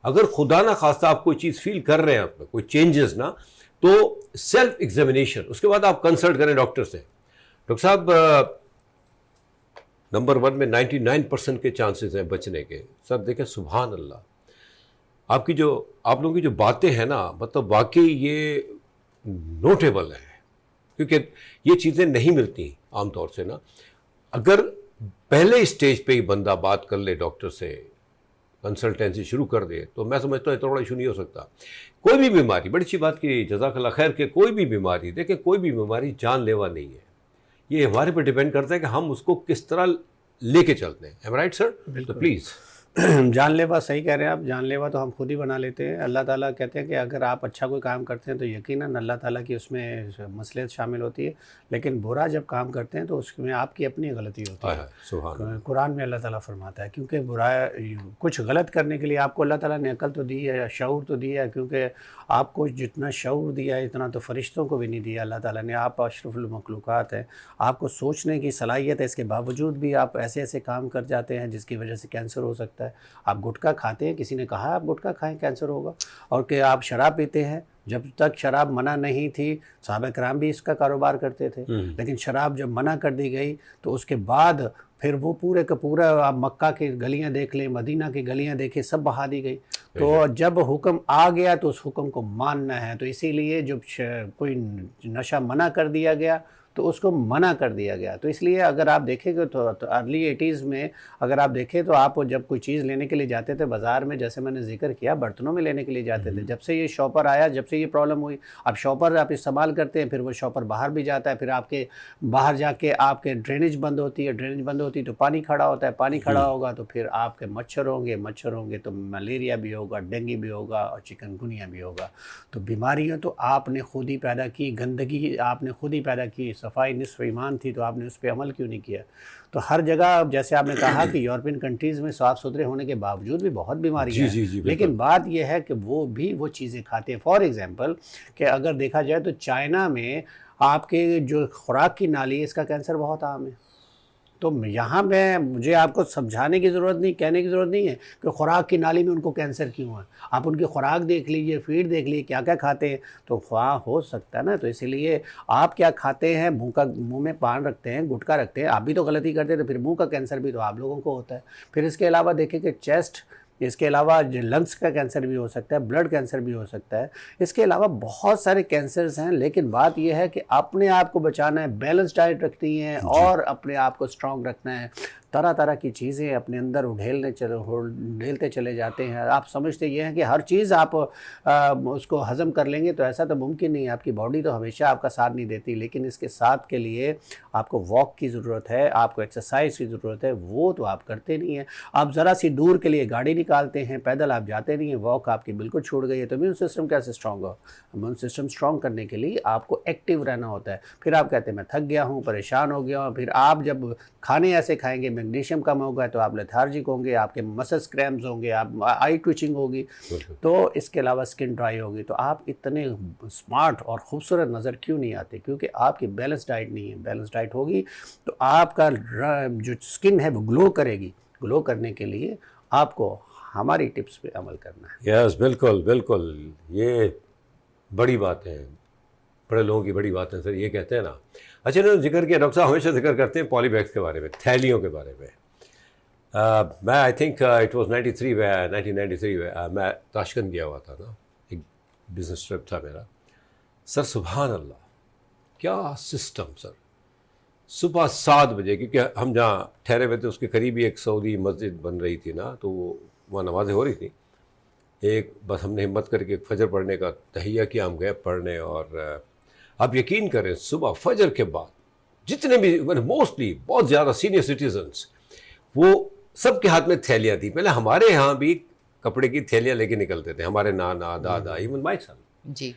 اگر خدا نہ خواستہ آپ کوئی چیز فیل کر رہے ہیں، آپ میں کوئی چینجز نا، تو سیلف ایگزامینیشن، اس کے بعد آپ کنسلٹ کریں ڈاکٹر سے. ڈاکٹر صاحب، نمبر 1 میں 99% کے چانسز ہیں بچنے کے. سر دیکھیں، سبحان اللہ، آپ لوگوں کی جو باتیں ہیں نا، مطلب واقعی یہ نوٹیبل ہے. کیونکہ یہ چیزیں نہیں ملتی عام طور سے نا. اگر پہلے اسٹیج پہ ہی بندہ بات کر لے ڈاکٹر سے، کنسلٹینسی شروع کر دے، تو میں سمجھتا ہوں اتنا ایشو نہیں ہو سکتا. کوئی بھی بیماری، بڑی اچھی بات کی جزاک اللہ خیر، کہ کوئی بھی بیماری، دیکھیں کوئی بھی بیماری جان لیوا نہیں ہے. یہ ہمارے پہ ڈیپینڈ کرتا ہے کہ ہم اس کو کس طرح لے کے چلتے ہیں. Am right sir? تو پلیز. جان لیوا صحیح کہہ رہے ہیں آپ. جان لیوا تو ہم خود ہی بنا لیتے ہیں. اللہ تعالیٰ کہتے ہیں کہ اگر آپ اچھا کوئی کام کرتے ہیں تو یقیناً اللہ تعالیٰ کی اس میں مصلحت شامل ہوتی ہے، لیکن برا جب کام کرتے ہیں تو اس میں آپ کی اپنی غلطی ہوتی ہے. سبحان اللہ. قرآن میں اللہ تعالیٰ فرماتا ہے کیونکہ برا کچھ غلط کرنے کے لیے آپ کو اللہ تعالیٰ نے عقل تو دی ہے، شعور تو دیا ہے. کیونکہ آپ کو جتنا شعور دیا ہے اتنا تو فرشتوں کو بھی نہیں دیا اللہ تعالیٰ نے. آپ اشرف المخلوقات ہیں، آپ کو سوچنے کی صلاحیت ہے. اس کے باوجود بھی آپ ایسے ایسے کام کر جاتے ہیں جس کی وجہ سے کینسر ہو سکتا ہے. آپ گٹکا کھاتے ہیں، کسی نے کہا آپ گٹکا کھائیں کینسر ہوگا. اور کہ آپ شراب پیتے ہیں، جب تک شراب منع نہیں تھی صحابہ کرام بھی اس کا کاروبار کرتے تھے، لیکن شراب جب منع کر دی گئی تو اس کے بعد پھر وہ پورے کا پورا، آپ مکہ کی گلیاں دیکھ لیں، مدینہ کی گلیاں دیکھیں، سب بہا دی گئی. تو جب حکم آ گیا تو اس حکم کو ماننا ہے. تو اسی لیے جب کوئی نشہ منع کر دیا گیا تو اس کو منع کر دیا گیا. تو اس لیے اگر آپ دیکھیں گے تو ارلی 80s میں اگر آپ دیکھیں تو آپ جب کوئی چیز لینے کے لیے جاتے تھے بازار میں، جیسے میں نے ذکر کیا، برتنوں میں لینے کے لیے جاتے تھے. جب سے یہ شاپر آیا، جب سے یہ پرابلم ہوئی، اب شاپر آپ استعمال کرتے ہیں، پھر وہ شاپر باہر بھی جاتا ہے، پھر آپ کے باہر جا کے آپ کے ڈرینیج بند ہوتی ہے، ڈرینیج بند ہوتی ہے تو پانی کھڑا ہوتا ہے، پانی کھڑا ہوگا تو پھر آپ کے مچھر ہوں گے تو ملیریا بھی ہوگا، ڈینگی بھی ہوگا اور چکن گنیا بھی ہوگا. تو بیماریاں تو آپ نے خود ہی پیدا کی، گندگی آپ نے خود ہی پیدا کی. صفائی نصف ایمان تھی تو آپ نے اس پہ عمل کیوں نہیں کیا؟ تو ہر جگہ جیسے آپ نے کہا کہ یورپین کنٹریز میں صاف ستھرے ہونے کے باوجود بھی بہت بیماریاں ہیں، لیکن بات یہ ہے کہ وہ بھی وہ چیزیں کھاتے ہیں. فار ایگزامپل کہ اگر دیکھا جائے تو چائنا میں آپ کے جو خوراک کی نالی ہے، اس کا کینسر بہت عام ہے. تو یہاں میں مجھے آپ کو سمجھانے کی ضرورت نہیں، کہنے کی ضرورت نہیں ہے کہ خوراک کی نالی میں ان کو کینسر کیوں ہے. آپ ان کی خوراک دیکھ لیجئے، فیڈ دیکھ لیجئے، کیا کیا کھاتے ہیں، تو خواہ ہو سکتا ہے نا. تو اسی لیے آپ کیا کھاتے ہیں، منہ میں پان رکھتے ہیں، گٹکا رکھتے ہیں، آپ بھی تو غلطی کرتے ہیں، تو پھر منہ کا کینسر بھی تو آپ لوگوں کو ہوتا ہے. پھر اس کے علاوہ دیکھیں کہ چیسٹ، اس کے علاوہ لنگس کا کینسر بھی ہو سکتا ہے، بلڈ کینسر بھی ہو سکتا ہے. اس کے علاوہ بہت سارے کینسرز ہیں. لیکن بات یہ ہے کہ اپنے آپ کو بچانا ہے، بیلنس ڈائٹ رکھنی ہے اور اپنے آپ کو اسٹرانگ رکھنا ہے. طرح طرح کی چیزیں اپنے اندر ڈھیلتے چلے جاتے ہیں. آپ سمجھتے یہ ہیں کہ ہر چیز آپ اس کو ہضم کر لیں گے، تو ایسا تو ممکن نہیں ہے. آپ کی باڈی تو ہمیشہ آپ کا ساتھ نہیں دیتی، لیکن اس کے ساتھ کے لیے آپ کو واک کی ضرورت ہے، آپ کو ایکسرسائز کی ضرورت ہے. وہ تو آپ کرتے نہیں ہیں. آپ ذرا سی دور کے لیے گاڑی نکالتے ہیں، پیدل آپ جاتے نہیں ہیں، واک آپ کی بالکل چھوڑ گئی ہے. تو امیون سسٹم کیسے اسٹرانگ ہو؟ امیون سسٹم اسٹرانگ کرنے کے لیے آپ کو ایکٹیو رہنا ہوتا ہے. پھر آپ کہتے ہیں میں تھک گیا ہوں، پریشان ہو گیا ہوں. پھر آپ جب کھانے ایسے کھائیں گے، میگنیشیم کم ہوگا تو آپ لیتھارجک ہوں گے، آپ کے مسلس کریمز ہوں گے، آپ آئی ٹوچنگ ہوگی، تو اس کے علاوہ اسکن ڈرائی ہوگی. تو آپ اتنے اسمارٹ اور خوبصورت نظر کیوں نہیں آتے؟ کیونکہ آپ کی بیلنس ڈائٹ نہیں ہے. بیلنس ڈائٹ ہوگی تو آپ کا جو اسکن ہے وہ گلو کرے گی. گلو کرنے کے لیے آپ کو ہماری ٹپس پہ عمل کرنا ہے. یس بالکل بالکل، یہ بڑی بات ہے، بڑے لوگوں کی بڑی بات ہے سر. یہ کہتے ہیں نا، اچھا انہوں نے ذکر کیا، ڈاکٹر صاحب ہمیشہ ذکر کرتے ہیں پالی بیگس کے بارے میں، تھیلیوں کے بارے میں. میں آئی تھنک اٹ واز 1993 میں میں تاشکند گیا ہوا تھا نا، ایک بزنس ٹرپ تھا میرا. سر سبحان اللہ کیا سسٹم سر. صبح 7 بجے، کیونکہ ہم جہاں ٹھہرے ہوئے تھے اس کے قریب ہی ایک سعودی مسجد بن رہی تھی نا، تو وہاں نمازیں ہو رہی تھیں. بس ہم نے ہمت کر کے فجر پڑھنے کا تہیہ کیا، ہم گئے پڑھنے. اور آپ یقین کریں صبح فجر کے بعد جتنے بھی موسٹلی بہت زیادہ سینئر سٹیزنس، وہ سب کے ہاتھ میں تھیلیاں تھیں. پہلے ہمارے یہاں بھی کپڑے کی تھیلیاں لے کے نکلتے تھے، ہمارے نانا دادا، ایون مائی سن. جی.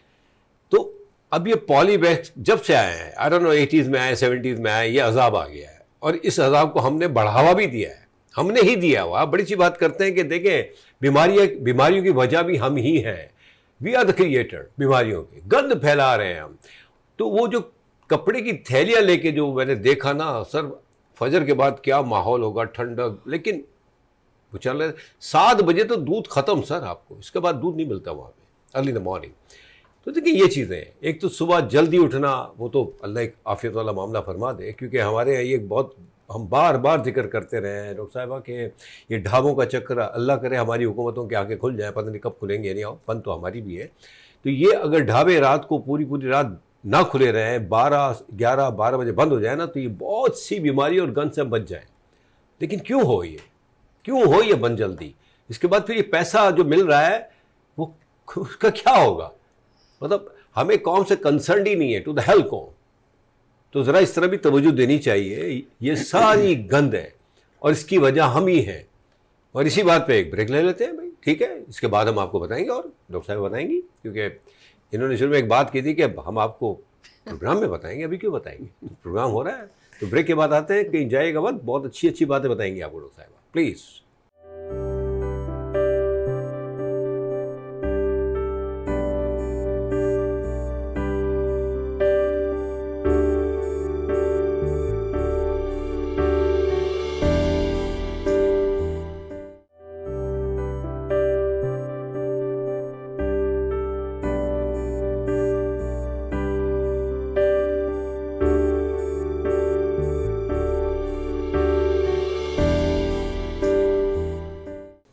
تو اب یہ پالی بیگ جب سے آئے ہیں، آئی ڈونٹ نو 80s میں آئے 70s میں آئے، یہ عذاب آ گیا ہے. اور اس عذاب کو ہم نے بڑھاوا بھی دیا ہے، ہم نے ہی دیا ہوا. آپ بڑی سی بات کرتے ہیں کہ دیکھیں بیماریوں کی وجہ بھی ہم ہی ہیں. We are the creator. بیماریوں کی گند پھیلا رہے ہیں ہم. تو وہ جو کپڑے کی تھیلیاں لے کے جو میں نے دیکھا نا سر، فجر کے بعد کیا ماحول ہوگا، ٹھنڈک. لیکن وہ چل رہے 7 بجے تو دودھ ختم سر. آپ کو اس کے بعد دودھ نہیں ملتا وہاں پہ ارلی ان دا مارننگ. تو دیکھیں یہ چیزیں ہیں. ایک تو صبح جلدی اٹھنا، وہ تو اللہ ایک عافیت والا معاملہ فرما دے. کیونکہ ہمارے یہاں یہ بہت ہم بار بار ذکر کرتے رہے ہیں ڈاکٹر صاحبہ کہ یہ ڈھابوں کا چکر، اللہ کرے ہماری حکومتوں کے آنکھیں کھل جائیں، پتہ نہیں کب کھلیں گے. نہیں پن تو ہماری بھی ہے. تو یہ اگر ڈھابے رات کو پوری رات نہ کھلے رہیں، 12 بجے بند ہو جائے نا، تو یہ بہت سی بیماری اور گند سے بچ جائیں. لیکن کیوں ہو یہ بند جلدی؟ اس کے بعد پھر یہ پیسہ جو مل رہا ہے وہ اس کا کیا ہوگا؟ مطلب ہمیں قوم سے کنسرنڈ ہی نہیں ہے، ٹو دا ہیل قوم. تو ذرا اس طرح بھی توجہ دینی چاہیے. یہ ساری گند ہے اور اس کی وجہ ہم ہی ہیں. اور اسی بات پہ ایک بریک لے لیتے ہیں بھائی، ٹھیک ہے؟ اس کے بعد ہم آپ کو بتائیں گے اور ڈاکٹر صاحب بتائیں گی، کیونکہ انہوں نے شروع میں ایک بات کی تھی کہ ہم آپ کو پروگرام میں بتائیں گے. ابھی کیوں بتائیں گے؟ پروگرام ہو رہا ہے. تو بریک کے بعد آتے ہیں، کہیں جائے گا وقت، بہت اچھی باتیں بتائیں گے آپ کو ڈاکٹر صاحب، پلیز.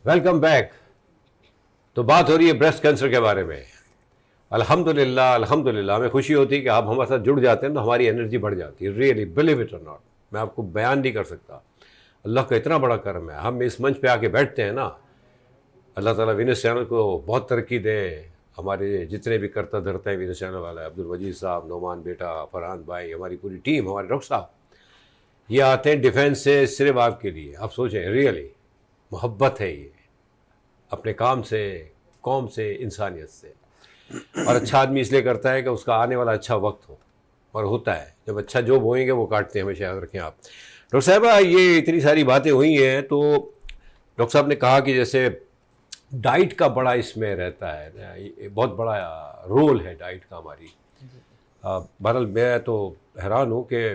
Welcome back. تو بات ہو رہی ہے بریسٹ کینسر کے بارے میں. الحمدللہ ہمیں خوشی ہوتی ہے کہ آپ ہمارے ساتھ جڑ جاتے ہیں تو ہماری انرجی بڑھ جاتی ہے. ریئلی بلیو اٹ اور ناٹ، میں آپ کو بیان نہیں کر سکتا. اللہ کا اتنا بڑا کرم ہے. ہم اس منچ پہ آ کے بیٹھتے ہیں نا، اللہ تعالیٰ وینس چینل کو بہت ترقی دے. ہمارے جتنے بھی کرتا دھرتا ہے وینس چینل والا، عبدالوجید صاحب، نعمان بیٹا، فرحان بھائی، ہماری پوری ٹیم، ہمارے ڈاکٹر صاحب، یہ آتے ہیں ڈیفینس سے صرف آپ کے لیے. آپ سوچیں، ریئلی محبت ہے یہ اپنے کام سے، قوم سے، انسانیت سے. اور اچھا آدمی اس لیے کرتا ہے کہ اس کا آنے والا اچھا وقت ہو، اور ہوتا ہے. جب اچھا جو بوئیں گے وہ کاٹتے ہیں، ہمیشہ یاد رکھیں آپ. ڈاکٹر صاحبہ یہ اتنی ساری باتیں ہوئی ہیں، تو ڈاکٹر صاحب نے کہا کہ جیسے ڈائٹ کا بڑا اس میں رہتا ہے، بہت بڑا رول ہے ڈائٹ کا ہماری. بہرحال میں تو حیران ہوں کہ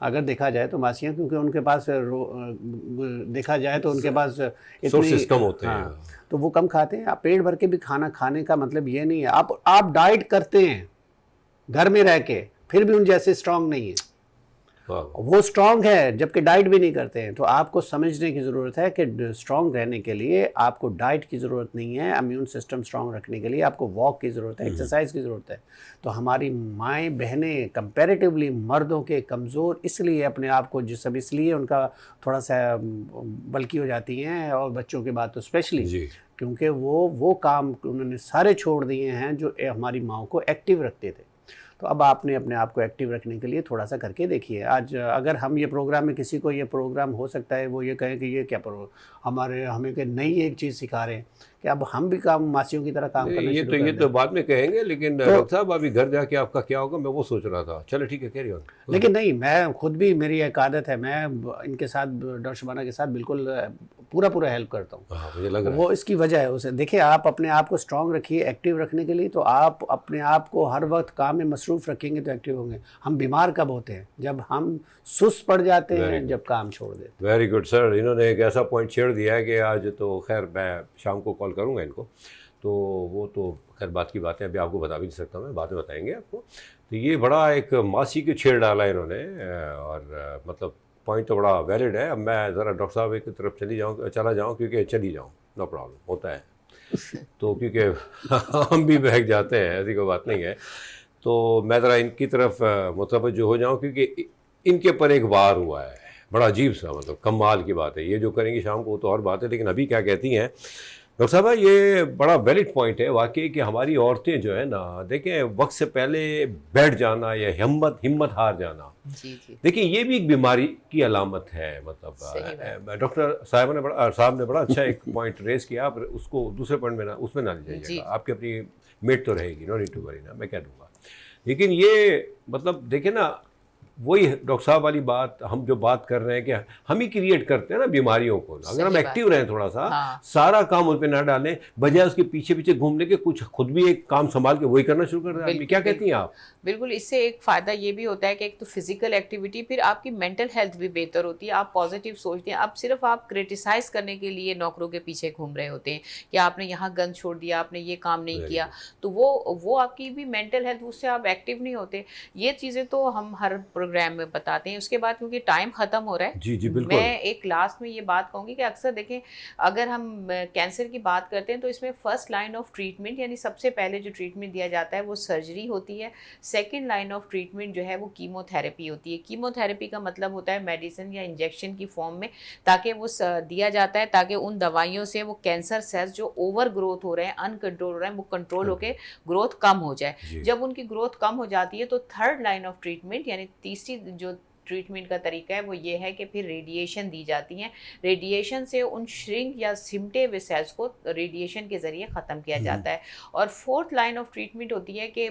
اگر دیکھا جائے تو ماسیاں کیونکہ ان کے پاس دیکھا جائے تو ان کے پاس سورسز کم ہوتے ہیں، ہاں تو وہ کم کھاتے ہیں. آپ پیٹ بھر کے بھی کھانا کھانے کا مطلب یہ نہیں ہے آپ ڈائٹ کرتے ہیں گھر میں رہ کے پھر بھی ان جیسے اسٹرانگ نہیں ہیں. وہ اسٹرانگ ہے جبکہ ڈائٹ بھی نہیں کرتے ہیں. تو آپ کو سمجھنے کی ضرورت ہے کہ اسٹرانگ رہنے کے لیے آپ کو ڈائٹ کی ضرورت نہیں ہے. امیون سسٹم اسٹرانگ رکھنے کے لیے آپ کو واک کی ضرورت ہے، ایکسرسائز کی ضرورت ہے. تو ہماری مائیں بہنیں کمپیریٹیولی مردوں کے کمزور اس لیے اپنے آپ کو سب اس لیے ان کا تھوڑا سا بلکی ہو جاتی ہیں، اور بچوں کے بعد تو اسپیشلی کیونکہ وہ کام انہوں نے سارے چھوڑ دیے ہیں جو ہماری ماؤں کو ایکٹیو رکھتے تھے. تو اب آپ نے اپنے آپ کو ایکٹیو رکھنے کے لیے تھوڑا سا کر کے دیکھیے. آج اگر ہم یہ پروگرام میں کسی کو یہ پروگرام ہو سکتا ہے وہ یہ کہیں کہ یہ کیا ہمیں کہ نئی ایک چیز سکھا رہے ہیں کہ اب ہم بھی کام ماسیوں کی طرح کام کرنا شروع کر دیں. یہ تو بعد میں کہیں گے، لیکن ڈاکٹر صاحب ابھی گھر جا کے آپ کا کیا ہوگا میں وہ سوچ رہا تھا. چلو ٹھیک ہے، کہہ رہی ہوں. لیکن نہیں، میں خود بھی میری ایک عادت ہے، میں ان کے ساتھ ڈاکٹر شبانہ کے ساتھ بالکل پورا ہیلپ کرتا ہوں. مجھے لگ رہا ہے وہ اس کی وجہ ہے اسے دیکھیں. آپ اپنے آپ کو اسٹرانگ رکھیے ایکٹیو رکھنے کے لیے، تو آپ اپنے آپ کو ہر وقت کام میں مصروف رکھیں گے تو ایکٹیو ہوں گے. ہم بیمار کب ہوتے ہیں؟ جب ہم سست پڑ جاتے ہیں، جب کام چھوڑ دیتے ہیں. ویری گڈ سر. انہوں نے ایک ایسا پوائنٹ چھیڑ دیا ہے کہ آج تو خیر میں شام کو کال کروں گا ان کو، تو وہ تو خیر بات کی باتیں ابھی آپ کو بتا بھی نہیں سکتا میں، بعد میں بتائیں گے آپ کو. تو یہ بڑا ایک ماسی کو چھیڑ ڈالا انہوں نے، اور مطلب پوائنٹ تو بڑا ویلڈ ہے. اب میں ذرا ڈاکٹر صاحب کی طرف چلا جاؤں کیونکہ چلی جاؤں، نو پرابلم ہوتا ہے تو کیونکہ ہم بھی بہک جاتے ہیں، ایسی کوئی بات نہیں ہے. تو میں ذرا ان کی طرف متوجہ ہو جاؤں کیونکہ ان کے پر ایک وار ہوا ہے بڑا عجیب سا، مطلب کمال کی بات ہے. یہ جو کریں گی شام کو وہ تو اور بات ہے، لیکن ابھی کیا کہتی ہیں ڈاکٹر صاحبہ؟ یہ بڑا ویلڈ پوائنٹ ہے واقعی کہ ہماری عورتیں جو ہے نا، دیکھیں وقت سے پہلے بیٹھ جانا یا ہمت ہار جانا، دیکھیں یہ بھی ایک بیماری کی علامت ہے. مطلب ڈاکٹر صاحب نے بڑا اچھا ایک پوائنٹ ریز کیا. آپ اس کو دوسرے پوائنٹ میں اس میں نہ لے جائیے گا، آپ کی اپنی میٹ تو رہے گی، نو نیڈ ٹو وری نا، میں کہہ دوں گا. لیکن یہ مطلب دیکھیں نا، وہی ڈاکٹر صاحب والی بات ہم جو بات کر رہے ہیں کہ ہم ہی کریٹ کرتے ہیں نا بیماریوں کو. اگر ہم ایکٹیو رہیں تھوڑا سا، سارا کام ان پہ نہ ڈالیں بجائے اس کے پیچھے پیچھے گھومنے کے، کچھ خود بھی ایک کام سنبھال کے وہی کرنا شروع کر دیں. کیا کہتی ہیں آپ؟ بالکل. اس سے ایک فائدہ یہ بھی ہوتا ہے کہ ایک تو فزیکل ایکٹیویٹی، پھر آپ کی مینٹل ہیلتھ بھی بہتر ہوتی ہے. آپ پازیٹیو سوچتے ہیں. اب صرف آپ کریٹیسائز کرنے کے لیے نوکروں کے پیچھے گھوم رہے ہوتے ہیں کہ آپ نے یہاں گند چھوڑ دیا، آپ نے یہ کام نہیں کیا، تو وہ آپ کی بھی مینٹل ہیلتھ، اس سے آپ ایکٹیو نہیں ہوتے. یہ چیزیں تو ہم ہر پروگرام میں بتاتے ہیں. اس کے بعد کیونکہ ٹائم ختم ہو رہا ہے، جی بالکل، میں ایک لاسٹ میں یہ بات کہوں گی کہ اکثر دیکھیں اگر ہم کینسر کی بات کرتے ہیں تو اس میں فرسٹ لائن آف ٹریٹمنٹ، یعنی سب سے پہلے جو ٹریٹمنٹ دیا جاتا ہے وہ سرجری ہوتی ہے. سیکنڈ لائن آف ٹریٹمنٹ جو ہے وہ کیمو تھراپی ہوتی ہے. کیمو تھراپی کا مطلب ہوتا ہے میڈیسن یا انجیکشن کی فارم میں، تاکہ وہ دیا جاتا ہے تاکہ ان دوائیوں سے وہ کینسر سیلز جو اوور گروتھ ہو رہے ہیں، ان کنٹرول ہو رہے ہیں، وہ کنٹرول ہو کے گروتھ کم ہو جائے. جب ان کی گروتھ کم ہو جاتی ہے تو تھرڈ لائن آف ٹریٹمنٹ، یعنی تیسری جو ٹریٹمنٹ کا طریقہ ہے وہ یہ ہے کہ پھر ریڈیشن دی جاتی ہیں. ریڈیشن سے ان شرنک یا سمٹے ہوئے سیلز کو ریڈیشن کے ذریعے ختم کیا جاتا ہے. اور فورتھ لائن آف ٹریٹمنٹ ہوتی ہے کہ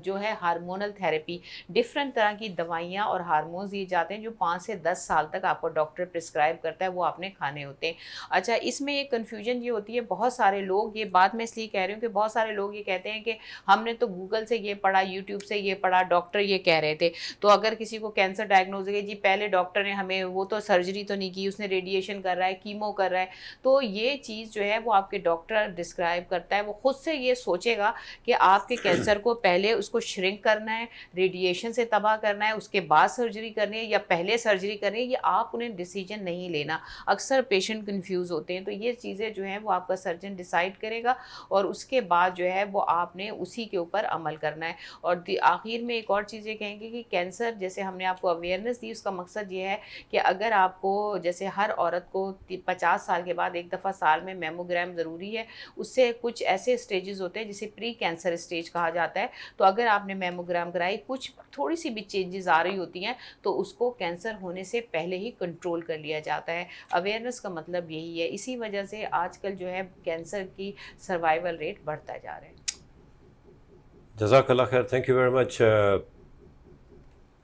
جو ہے ہارمونل تھراپی. ڈفرینٹ طرح کی دوائیاں اور ہارمونز دیے جاتے ہیں جو 5 سے 10 سال تک آپ کو ڈاکٹر پرسکرائب کرتا ہے، وہ آپ نے کھانے ہوتے ہیں. اچھا، اس میں ایک کنفیوژن یہ ہوتی ہے، بہت سارے لوگ، یہ بات میں اس لیے کہہ رہی ہوں کہ بہت سارے لوگ یہ کہتے ہیں کہ ہم نے تو گوگل سے یہ پڑھا، یوٹیوب سے یہ پڑھا، ڈاکٹر یہ کہہ رہے تھے، تو اگر کسی کو کینسر ڈائگنوز ہے جی پہلے ڈاکٹر نے ہمیں، وہ تو سرجری تو نہیں کی، اس نے ریڈیشن کر رہا ہے، کیمو کر رہا ہے. تو یہ چیز جو ہے وہ آپ کے ڈاکٹر ڈسکرائب کرتا ہے. وہ خود سے یہ سوچے گا کہ آپ کے کینسر کو پہلے اس کو شرنک کرنا ہے، ریڈیشن سے تباہ کرنا ہے، اس کے بعد سرجری کرنی ہے یا پہلے سرجری کرنی ہے. یہ آپ انہیں ڈیسیجن نہیں لینا. اکثر پیشنٹ کنفیوز ہوتے ہیں. تو یہ چیزیں جو ہیں وہ آپ کا سرجن ڈیسائیڈ کرے گا اور اس کے بعد جو ہے وہ آپ نے اسی کے اوپر عمل کرنا ہے. اور آخر میں ایک اور چیز یہ کہیں گے کہ کینسر، جیسے ہم نے آپ کو اویئرنیس دی، اس کا مقصد یہ ہے کہ اگر آپ کو، جیسے ہر عورت کو 50 سال کے بعد ایک دفعہ سال میں میموگرام ضروری ہے. اس سے کچھ ایسے سٹیجز ہوتے ہیں جسے پری کینسر سٹیج کہا جاتا ہے. تو اگر آپ نے میموگرام کرائی، کچھ تھوڑی سی بھی چینجز آ رہی ہوتی ہیں تو اس کو کینسر ہونے سے پہلے ہی کنٹرول کر لیا جاتا ہے. اویئرنیس کا مطلب یہی ہے. اسی وجہ سے آج کل جو ہے کینسر کی سروائیول ریٹ بڑھتا جا رہا ہے. جزاک اللہ خیر، تھینک یو ویری مچ.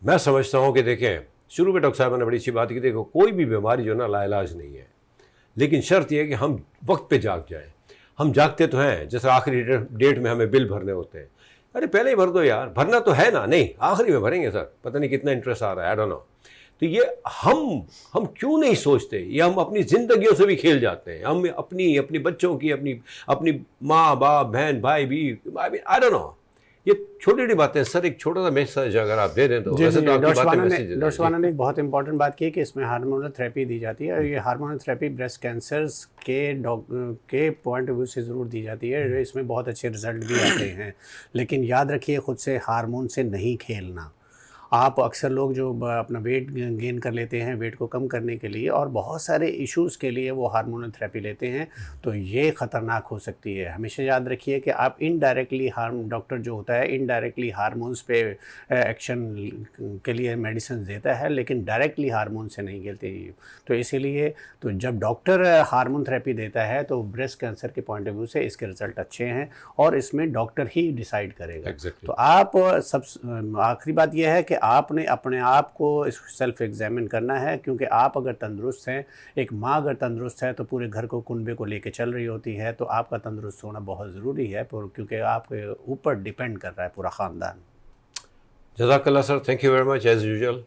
میں سمجھتا ہوں کہ دیکھیں شروع میں ڈاکٹر صاحب نے بڑی اچھی بات کی. دیکھو کوئی بھی بیماری جو نا لا علاج نہیں ہے، لیکن شرط یہ ہے کہ ہم وقت پہ جاگ جائیں. ہم جاگتے تو ہیں، جیسے آخری ڈیٹ میں ہمیں بل بھرنے ہوتے ہیں. ارے پہلے ہی بھر دو یار، بھرنا تو ہے نا. نہیں آخری میں بھریں گے سر، پتہ نہیں کتنا انٹرسٹ آ رہا ہے، آئی ڈونٹ نو. تو یہ ہم کیوں نہیں سوچتے؟ یہ ہم اپنی زندگیوں سے بھی کھیل جاتے ہیں. ہم اپنی بچوں کی، اپنی ماں باپ بہن بھائی بھی، آئی ڈونٹ نو. یہ چھوٹی چھوٹی باتیں. سر ایک چھوٹا سا میسج اگر آپ دے دیں تو ویسے تو آپ کی باتیں میسج. ڈاکٹر شبانہ نے ایک بہت امپورٹنٹ بات کی کہ اس میں ہارمونل تھراپی دی جاتی ہے، اور یہ ہارمونل تھراپی بریسٹ کینسرز کے پوائنٹ آف ویو سے ضرور دی جاتی ہے. اس میں بہت اچھے رزلٹ بھی آتے ہیں، لیکن یاد رکھیے خود سے ہارمون سے نہیں کھیلنا. آپ اکثر لوگ جو اپنا ویٹ گین کر لیتے ہیں ویٹ کو کم کرنے کے لیے اور بہت سارے ایشوز کے لیے وہ ہارمونل تھراپی لیتے ہیں، تو یہ خطرناک ہو سکتی ہے. ہمیشہ یاد رکھیے کہ آپ انڈائریکٹلی ڈاکٹر جو ہوتا ہے انڈائریکٹلی ہارمونس پہ ایکشن کے لیے میڈیسن دیتا ہے، لیکن ڈائریکٹلی ہارمون سے نہیں کھیلتے. تو اسی لیے تو جب ڈاکٹر ہارمون تھراپی دیتا ہے تو بریسٹ کینسر کے پوائنٹ آف ویو سے اس کے رزلٹ اچھے ہیں، اور اس میں ڈاکٹر ہی ڈیسائیڈ کرے گا. تو آپ آخری بات یہ ہے کہ آپ نے اپنے آپ کو سیلف ایگزامن کرنا ہے، کیونکہ آپ اگر تندرست ہیں، ایک ماں اگر تندرست ہے تو پورے گھر کو کنبے کو لے کے چل رہی ہوتی ہے. تو آپ کا تندرست ہونا بہت ضروری ہے، کیونکہ آپ کے اوپر ڈیپینڈ کر رہا ہے پورا خاندان. جزاک اللہ sir, thank you very much as usual.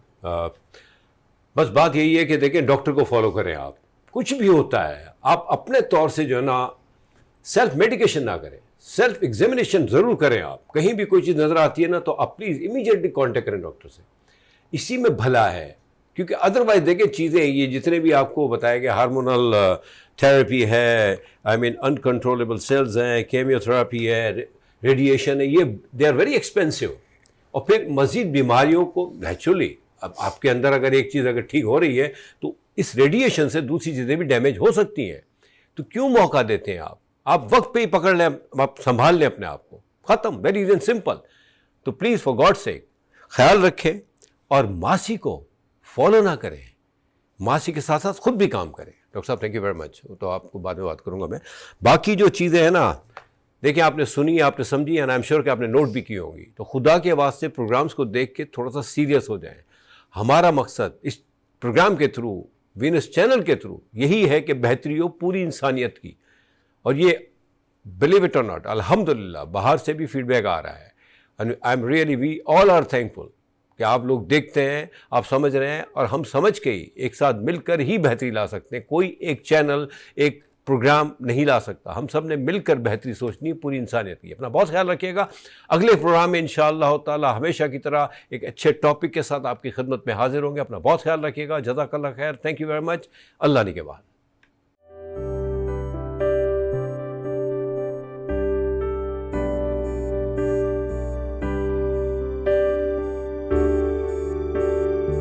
بس بات یہی ہے کہ دیکھیں ڈاکٹر کو فالو کریں. آپ کچھ بھی ہوتا ہے آپ اپنے طور سے جو ہے نا سیلف میڈیکیشن نہ کریں، سیلف ایگزامینیشن ضرور کریں. آپ کہیں بھی کوئی چیز نظر آتی ہے نا تو آپ پلیز امیجیٹلی کانٹیکٹ کریں ڈاکٹر سے. اسی میں بھلا ہے، کیونکہ ادروائز دیکھیں چیزیں یہ جتنے بھی آپ کو بتایا گیا ہارمونل تھراپی ہے، انکنٹرولبل سیلز ہیں، کیمیو تھراپی ہے، ریڈیشن ہے، یہ دے آر ویری ایکسپینسو. اور پھر مزید بیماریوں کو نیچرلی اب آپ کے اندر اگر ایک چیز اگر ٹھیک ہو رہی ہے تو اس ریڈیشن سے دوسری چیزیں بھی ڈیمیج ہو سکتی ہیں. تو کیوں موقع دیتے ہیں آپ وقت پہ ہی پکڑ لیں، آپ سنبھال لیں اپنے آپ کو، ختم، ویری ایزی اینڈ سمپل. تو پلیز فار گاڈ سیک خیال رکھیں اور ماسی کو فالو نہ کریں، ماسی کے ساتھ ساتھ خود بھی کام کریں. ڈاکٹر صاحب تھینک یو ویری مچ. تو آپ کو بعد میں بات کروں گا میں. باقی جو چیزیں ہیں نا دیکھیں آپ نے سنی، آپ نے سمجھی، اینڈ آئی ایم شیور کہ آپ نے نوٹ بھی کی ہوں گی. تو خدا کے واسطے پروگرامز کو دیکھ کے تھوڑا سا سیریس ہو جائیں. ہمارا مقصد اس پروگرام کے تھرو، وینس چینل کے تھرو یہی ہے کہ بہتری ہو پوری انسانیت کی. اور یہ بلیو اٹ اور ناٹ الحمدللہ باہر سے بھی فیڈ بیک آ رہا ہے. And I am really we all are thankful کہ آپ لوگ دیکھتے ہیں، آپ سمجھ رہے ہیں، اور ہم سمجھ کے ہی ایک ساتھ مل کر ہی بہتری لا سکتے ہیں. کوئی ایک چینل ایک پروگرام نہیں لا سکتا. ہم سب نے مل کر بہتری سوچنی پوری انسانیت کی. اپنا بہت خیال رکھیے گا. اگلے پروگرام میں انشاءاللہ تعالی ہمیشہ کی طرح ایک اچھے ٹاپک کے ساتھ آپ کی خدمت میں حاضر ہوں گے. اپنا بہت خیال رکھیے گا. جزاک اللہ خیر. Thank you very much. اللہ نگہبان.